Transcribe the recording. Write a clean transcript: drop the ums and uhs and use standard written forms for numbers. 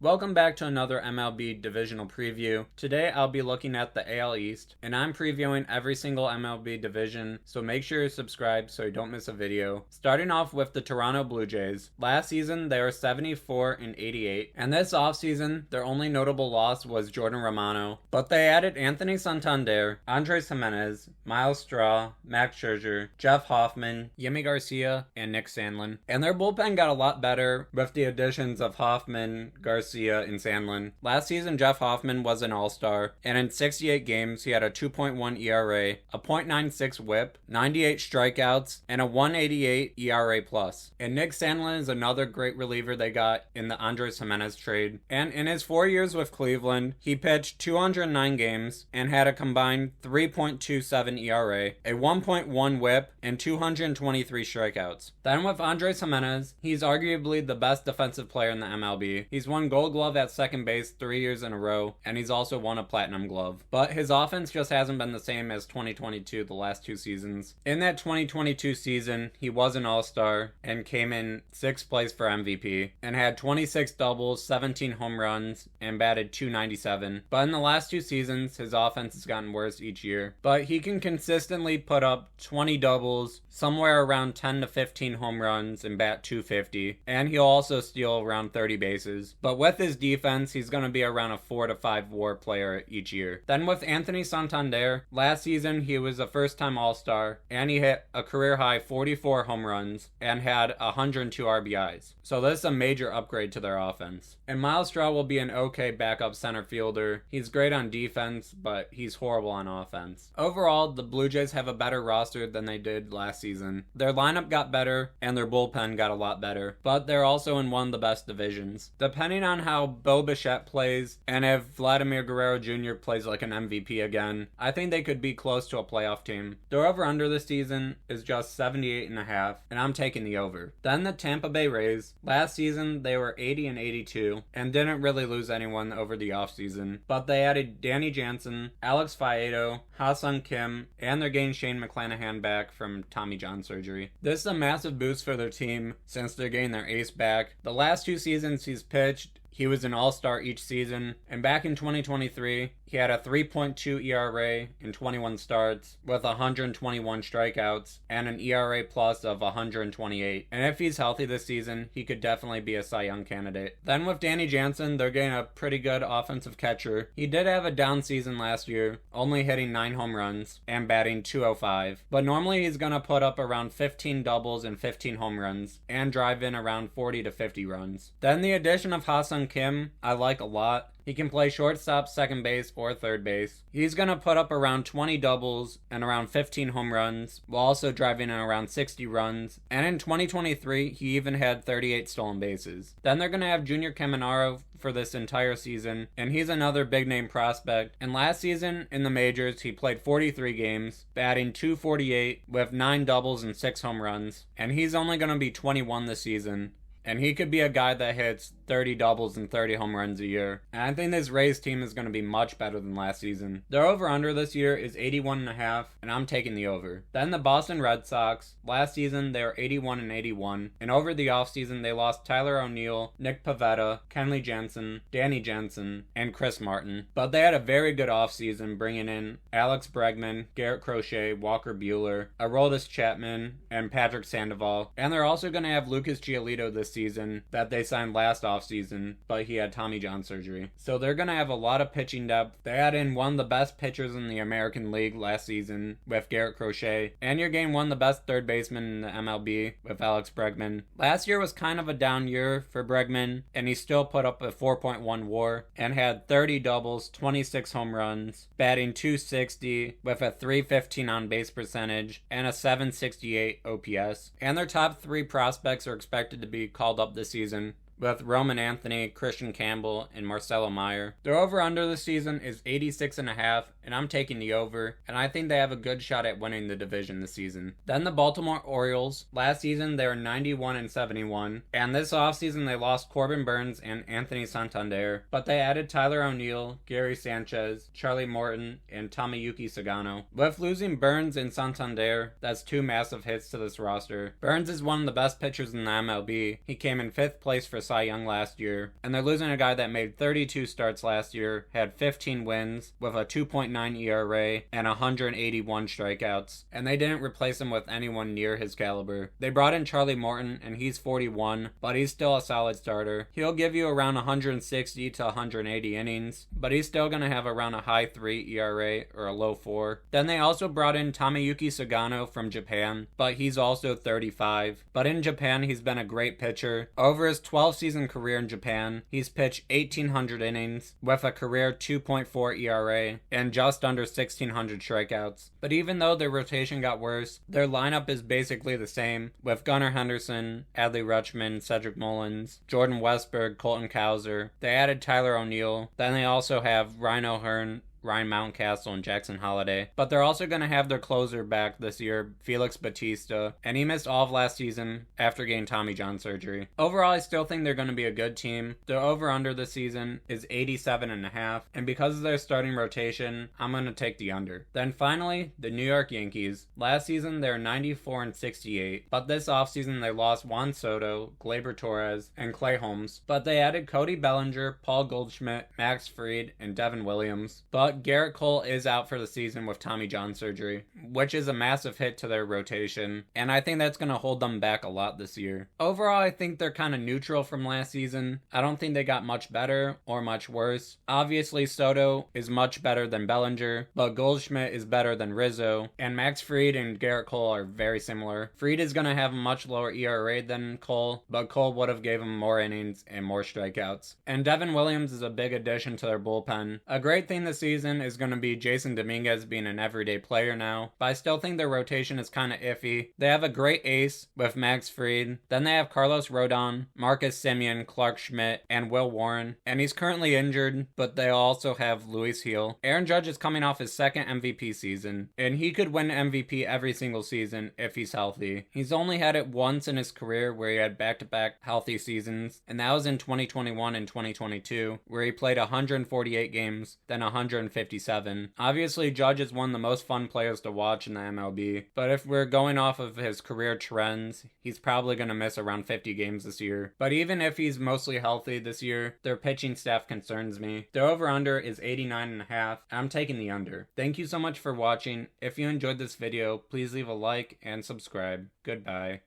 Welcome back to another MLB divisional preview. Today I'll be looking at the AL East, and I'm previewing every single MLB division, so make sure you subscribe so you don't miss a video. Starting off with the Toronto Blue Jays. Last season they were 74-88, and this offseason their only notable loss was Jordan Romano, but they added Anthony Santander, Andres Gimenez, Myles Straw, Max Scherzer, Jeff Hoffman, Yimi Garcia, and Nick Sandlin. And their bullpen got a lot better with the additions of Hoffman, Garcia, and Sandlin. Last season, Jeff Hoffman was an all-star, and in 68 games, he had a 2.1 ERA, a .96 whip, 98 strikeouts, and a 188 ERA+. And Nick Sandlin is another great reliever they got in the Andres Gimenez trade. And in his 4 years with Cleveland, he pitched 209 games and had a combined 3.27 ERA, a 1.1 whip, and 223 strikeouts. Then with Andres Gimenez, he's arguably the best defensive player in the MLB. He's won Gold Glove at second base 3 years in a row, and he's also won a Platinum Glove. But his offense just hasn't been the same as 2022, the last 2 seasons. In that 2022 season, he was an all-star and came in 6th place for MVP, and had 26 doubles, 17 home runs, and batted .297. But in the last 2 seasons, his offense has gotten worse each year. But he can consistently put up 20 doubles, somewhere around 10 to 15 home runs, and bat .250. And he'll also steal around 30 bases. But with his defense, he's going to be around a 4 to 5 WAR player each year. Then with Anthony Santander, last season he was a first-time All-Star, and he hit a career-high 44 home runs and had 102 RBIs. So this is a major upgrade to their offense. And Myles Straw will be an okay backup center fielder. He's great on defense, but he's horrible on offense. Overall, the Blue Jays have a better roster than they did last season. Their lineup got better, and their bullpen got a lot better, but they're also in one of the best divisions. Depending on how Bo Bichette plays, and if Vladimir Guerrero Jr. plays like an MVP again, I think they could be close to a playoff team. Their over-under this season is just 78.5, and I'm taking the over. Then the Tampa Bay Rays. Last season, they were 80-82, and didn't really lose anyone over the offseason, but they added Danny Jansen, Alex Faedo, Ha-Seong Kim, and they're getting Shane McClanahan back from Tommy John surgery. This is a massive boost for their team since they're getting their ace back. The last 2 seasons he's pitched, he was an all-star each season, and back in 2023, he had a 3.2 ERA in 21 starts with 121 strikeouts and an ERA plus of 128. And if he's healthy this season, he could definitely be a Cy Young candidate. Then with Danny Jansen, they're getting a pretty good offensive catcher. He did have a down season last year, only hitting 9 home runs and batting .205. But normally he's going to put up around 15 doubles and 15 home runs and drive in around 40 to 50 runs. Then the addition of Ha-Seong Kim, I like a lot. He can play shortstop, second base, or third base. He's going to put up around 20 doubles and around 15 home runs, while also driving in around 60 runs. And in 2023, he even had 38 stolen bases. Then they're going to have Junior Caminero for this entire season, and he's another big name prospect. And last season in the majors, he played 43 games, batting .248 with 9 doubles and 6 home runs. And he's only going to be 21 this season. And he could be a guy that hits 30 doubles and 30 home runs a year. And I think this Rays team is going to be much better than last season. Their over-under this year is 81.5, and I'm taking the over. Then the Boston Red Sox. Last season, they were 81-81. And over the offseason, they lost Tyler O'Neill, Nick Pivetta, Kenley Jansen, Danny Jansen, and Chris Martin. But they had a very good offseason, bringing in Alex Bregman, Garrett Crochet, Walker Buehler, Aroldis Chapman, and Patrick Sandoval. And they're also going to have Lucas Giolito this season that they signed last offseason, but he had Tommy John surgery. So they're going to have a lot of pitching depth. They had in one of the best pitchers in the American League last season with Garrett Crochet, and you're getting one of the best third basemen in the MLB with Alex Bregman. Last year was kind of a down year for Bregman, and he still put up a 4.1 WAR and had 30 doubles, 26 home runs, batting .260 with a .315 on base percentage and a .768 OPS. And their top 3 prospects are expected to be called up this season, with Roman Anthony, Christian Campbell, and Marcelo Meyer. Their over-under this season is 86.5, and I'm taking the over, and I think they have a good shot at winning the division this season. Then the Baltimore Orioles. Last season, they were 91-71, and this offseason they lost Corbin Burns and Anthony Santander, but they added Tyler O'Neill, Gary Sanchez, Charlie Morton, and Tomoyuki Sagano. With losing Burns and Santander, that's 2 massive hits to this roster. Burns is one of the best pitchers in the MLB. He came in 5th place for Cy Young last year, and they're losing a guy that made 32 starts last year, had 15 wins with a 2.9 ERA and 181 strikeouts, and they didn't replace him with anyone near his caliber. They brought in Charlie Morton, and he's 41, but he's still a solid starter. He'll give you around 160 to 180 innings, but he's still going to have around a high 3 ERA or a low 4. Then they also brought in Tomoyuki Sugano from Japan, but he's also 35. But in Japan, he's been a great pitcher. Over his 12-season career in Japan, he's pitched 1,800 innings with a career 2.4 ERA and just under 1,600 strikeouts. But even though their rotation got worse, their lineup is basically the same, with Gunnar Henderson, Adley Rutschman, Cedric Mullins, Jordan Westburg, Colton Cowser. They added Tyler O'Neill. Then they also have Ryan O'Hearn, Ryan Mountcastle, and Jackson Holiday. But they're also going to have their closer back this year, Felix Bautista, and he missed all of last season after getting Tommy John surgery. Overall, I still think they're going to be a good team. Their over-under this season is 87.5, and because of their starting rotation, I'm going to take the under. Then finally, the New York Yankees. Last season, they were 94-68, but this offseason they lost Juan Soto, Gleyber Torres, and Clay Holmes, but they added Cody Bellinger, Paul Goldschmidt, Max Fried, and Devin Williams. But Garrett Cole is out for the season with Tommy John surgery, which is a massive hit to their rotation, and I think that's going to hold them back a lot this year. Overall, I think they're kind of neutral from last season. I don't think they got much better or much worse. Obviously, Soto is much better than Bellinger, but Goldschmidt is better than Rizzo, and Max Fried and Garrett Cole are very similar. Fried is going to have a much lower ERA than Cole, but Cole would have gave him more innings and more strikeouts. And Devin Williams is a big addition to their bullpen. A great thing this season is going to be Jason Dominguez being an everyday player now, but I still think their rotation is kind of iffy. They have a great ace with Max Fried, then they have Carlos Rodon, Marcus Semien, Clark Schmidt, and Will Warren, and he's currently injured, but they also have Luis Gil. Aaron Judge is coming off his second MVP season, and he could win MVP every single season if he's healthy. He's only had it once in his career where he had back-to-back healthy seasons, and that was in 2021 and 2022, where he played 148 games, then 157. Obviously, Judge is one of the most fun players to watch in the MLB, but if we're going off of his career trends, he's probably going to miss around 50 games this year. But even if he's mostly healthy this year, their pitching staff concerns me. Their over-under is 89.5. I'm taking the under. Thank you so much for watching. If you enjoyed this video, please leave a like and subscribe. Goodbye.